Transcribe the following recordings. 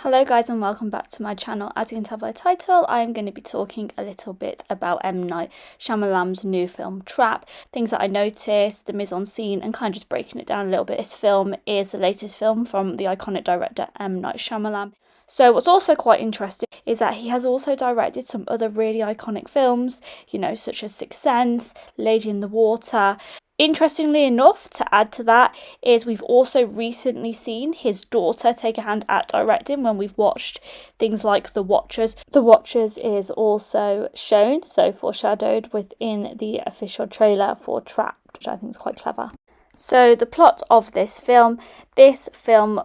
Hello guys and welcome back to my channel. As you can tell by the title, I am going to be talking a little bit about M. Night Shyamalan's new film Trap, things that I noticed, the mise-en-scene, and kind of just breaking it down a little bit. This film is the latest film from the iconic director M. Night Shyamalan. So what's also quite interesting is that he has also directed some other really iconic films, such as Sixth Sense, Lady in the Water. Interestingly enough, to add to that, is we've also recently seen his daughter take a hand at directing when we've watched things like The Watchers. The Watchers is also shown, so foreshadowed within the official trailer for Trap, which I think is quite clever. So the plot of this film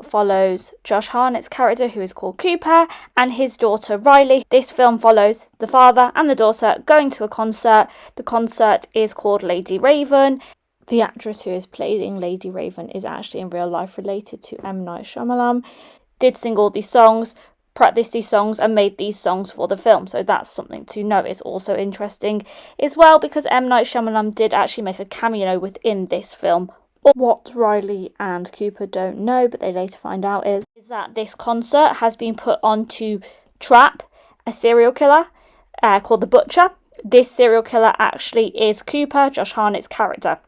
follows Josh Hartnett's character, who is called Cooper, and his daughter Riley. This film follows the father and the daughter going to a concert. The concert is called Lady Raven. The actress who is playing Lady Raven is actually in real life related to M. Night Shyamalan. Did sing all these songs, practiced these songs, and made these songs for the film. So that's something to note. It's also interesting as well because M. Night Shyamalan did actually make a cameo within this film. What Riley and Cooper don't know, but they later find out, is that this concert has been put on to trap a serial killer called the Butcher. This serial killer actually is Cooper, Josh Hartnett's character.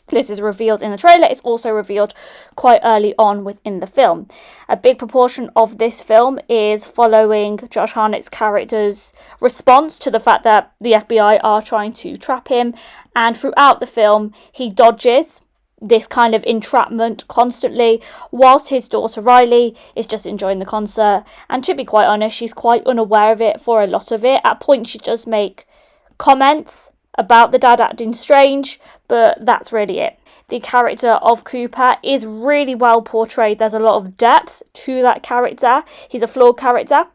This is revealed in the trailer. It's also revealed quite early on within the film. A big proportion of this film is following Josh Hartnett's character's response to the fact that the FBI are trying to trap him. And throughout the film, he dodges this kind of entrapment constantly, whilst his daughter Riley is just enjoying the concert. And to be quite honest, she's quite unaware of it for a lot of it. At points, she does make comments about the dad acting strange, but that's really it. The character of Cooper is really well portrayed. There's a lot of depth to that character. He's a flawed character,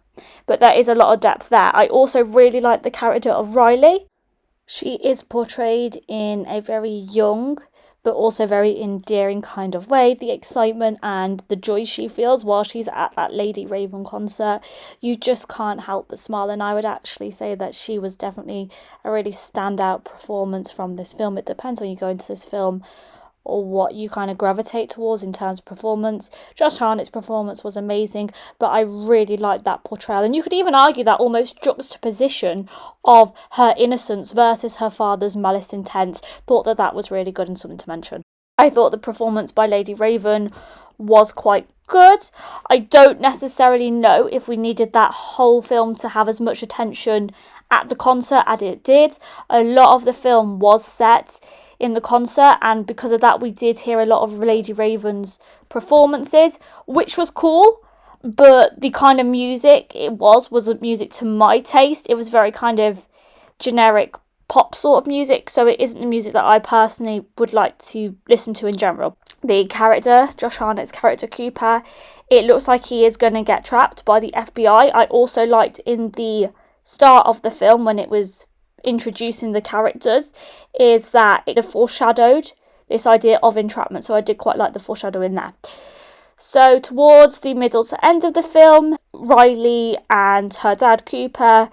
but there is a lot of depth there. I also really like the character of Riley. She is portrayed in a very young but also very endearing kind of way. The excitement and the joy she feels while she's at that Lady Raven concert, you just can't help but smile. And I would actually say that she was definitely a really standout performance from this film. It depends when you go into this film or what you kind of gravitate towards in terms of performance. Josh Hartnett's performance was amazing, but I really liked that portrayal. And you could even argue that almost juxtaposition of her innocence versus her father's malice intent. Thought that was really good and something to mention. I thought the performance by Lady Raven was quite good. I don't necessarily know if we needed that whole film to have as much attention at the concert as it did. A lot of the film was set in the concert, and because of that we did hear a lot of Lady Raven's performances, which was cool, but the kind of music it wasn't music to my taste. It was very kind of generic pop sort of music, so it isn't the music that I personally would like to listen to in general. The character, Josh Hartnett's character Cooper, it looks like he is going to get trapped by the FBI. I also liked in the start of the film when it was introducing the characters is that it foreshadowed this idea of entrapment, so I did quite like the foreshadowing there. So towards the middle to end of the film, Riley and her dad Cooper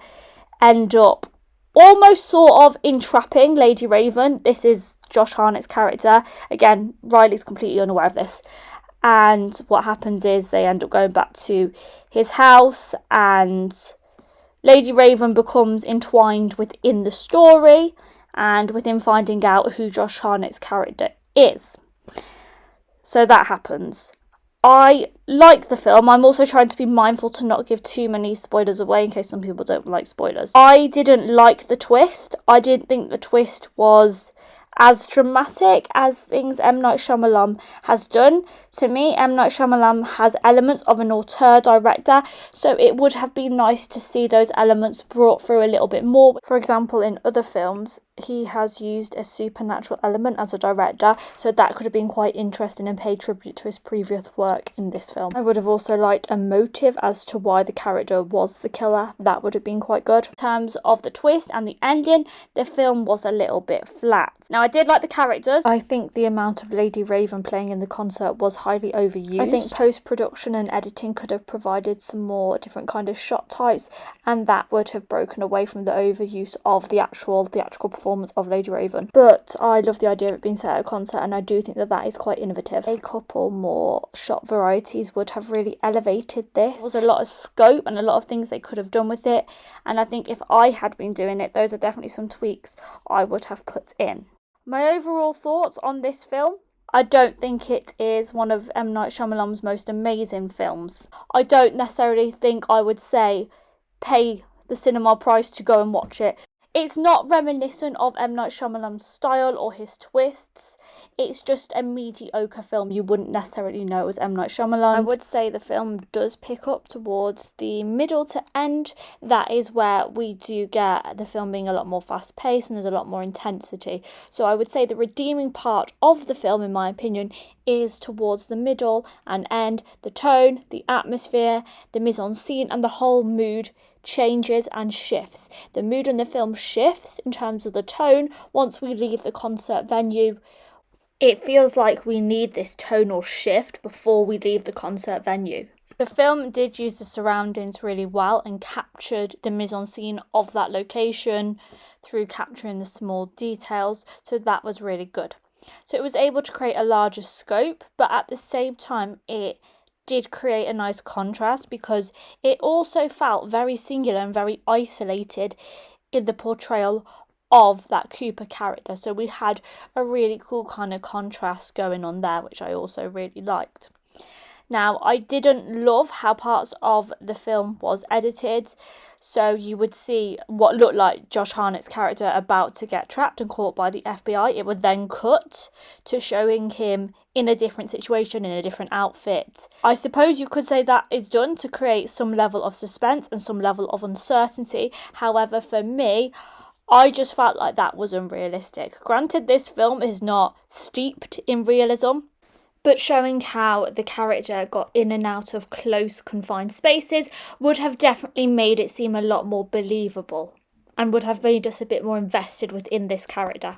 end up almost sort of entrapping Lady Raven. This is Josh Hartnett's character. Again, Riley's completely unaware of this. And what happens is they end up going back to his house, and Lady Raven becomes entwined within the story and within finding out who Josh Hartnett's character is. So that happens. I like the film. I'm also trying to be mindful to not give too many spoilers away in case some people don't like spoilers. I didn't like the twist. I didn't think the twist was as dramatic as things M. Night Shyamalan has done. To me, M. Night Shyamalan has elements of an auteur director, so it would have been nice to see those elements brought through a little bit more. For example, in other films, he has used a supernatural element as a director, so that could have been quite interesting and paid tribute to his previous work in this film. I would have also liked a motive as to why the character was the killer. That would have been quite good. In terms of the twist and the ending, the film was a little bit flat. Now, I I did like the characters. I think the amount of Lady Raven playing in the concert was highly overused. I think post-production and editing could have provided some more different kind of shot types, and that would have broken away from the overuse of the actual theatrical performance of Lady Raven. But I love the idea of it being set at a concert, and I do think that that is quite innovative. A couple more shot varieties would have really elevated this. There was a lot of scope and a lot of things they could have done with it, and I think if I had been doing it, those are definitely some tweaks I would have put in. My overall thoughts on this film: I don't think it is one of M. Night Shyamalan's most amazing films. I don't necessarily think I would say pay the cinema price to go and watch it. It's not reminiscent of M. Night Shyamalan's style or his twists. It's just a mediocre film. You wouldn't necessarily know it was M. Night Shyamalan. I would say the film does pick up towards the middle to end. That is where we do get the film being a lot more fast-paced and there's a lot more intensity. So I would say the redeeming part of the film, in my opinion, is towards the middle and end. The tone, the atmosphere, the mise-en-scene and the whole mood changes and shifts. The mood in the film shifts in terms of the tone once we leave the concert venue. It feels like we need this tonal shift before we leave the concert venue. The film did use the surroundings really well and captured the mise-en-scene of that location through capturing the small details, so that was really good. So it was able to create a larger scope, but at the same time it did create a nice contrast because it also felt very singular and very isolated in the portrayal of that Cooper character. So we had a really cool kind of contrast going on there, which I also really liked. Now, I didn't love how parts of the film was edited. So you would see what looked like Josh Hartnett's character about to get trapped and caught by the FBI. It would then cut to showing him in a different situation, in a different outfit. I suppose you could say that is done to create some level of suspense and some level of uncertainty. However, for me, I just felt like that was unrealistic. Granted, this film is not steeped in realism, but showing how the character got in and out of close, confined spaces would have definitely made it seem a lot more believable and would have made us a bit more invested within this character.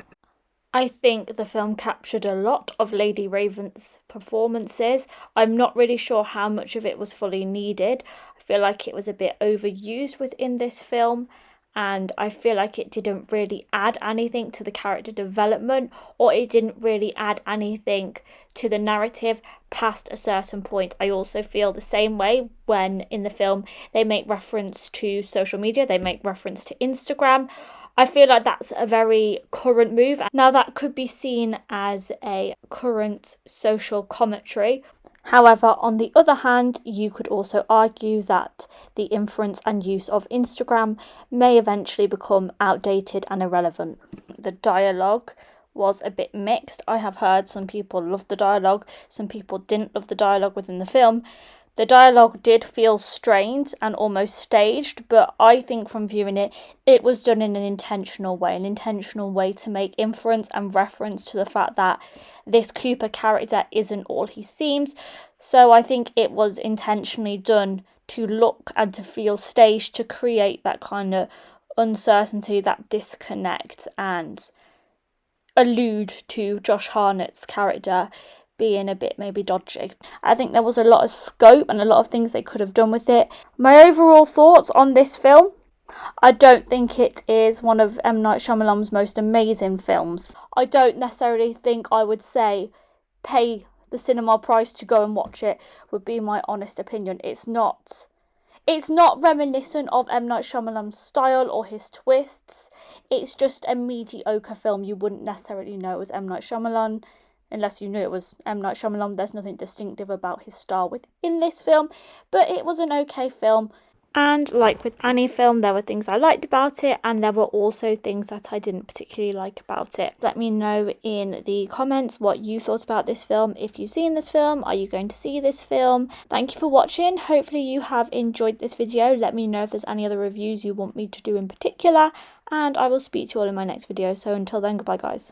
I think the film captured a lot of Lady Raven's performances. I'm not really sure how much of it was fully needed. I feel like it was a bit overused within this film, and I feel like it didn't really add anything to the character development, or it didn't really add anything to the narrative past a certain point. I also feel the same way when in the film they make reference to social media, they make reference to Instagram. I feel like that's a very current move. Now, that could be seen as a current social commentary. However, on the other hand, you could also argue that the inference and use of Instagram may eventually become outdated and irrelevant. The dialogue was a bit mixed. I have heard some people loved the dialogue, some people didn't love the dialogue within the film. The dialogue did feel strained and almost staged, but I think from viewing it, it was done in an intentional way to make inference and reference to the fact that this Cooper character isn't all he seems. So I think it was intentionally done to look and to feel staged, to create that kind of uncertainty, that disconnect, and allude to Josh Hartnett's character being a bit maybe dodgy. I think there was a lot of scope and a lot of things they could have done with it. My overall thoughts on this film: I don't think it is one of M. Night Shyamalan's most amazing films. I don't necessarily think I would say pay the cinema price to go and watch it, would be my honest opinion. It's not reminiscent of M. Night Shyamalan's style or his twists. It's just a mediocre film. You wouldn't necessarily know it was M. Night Shyamalan unless you knew it was M. Night Shyamalan. There's nothing distinctive about his style within this film, but it was an okay film. And like with any film, there were things I liked about it, and there were also things that I didn't particularly like about it. Let me know in the comments what you thought about this film. If you've seen this film, are you going to see this film? Thank you for watching. Hopefully you have enjoyed this video. Let me know if there's any other reviews you want me to do in particular, and I will speak to you all in my next video. So until then, goodbye guys.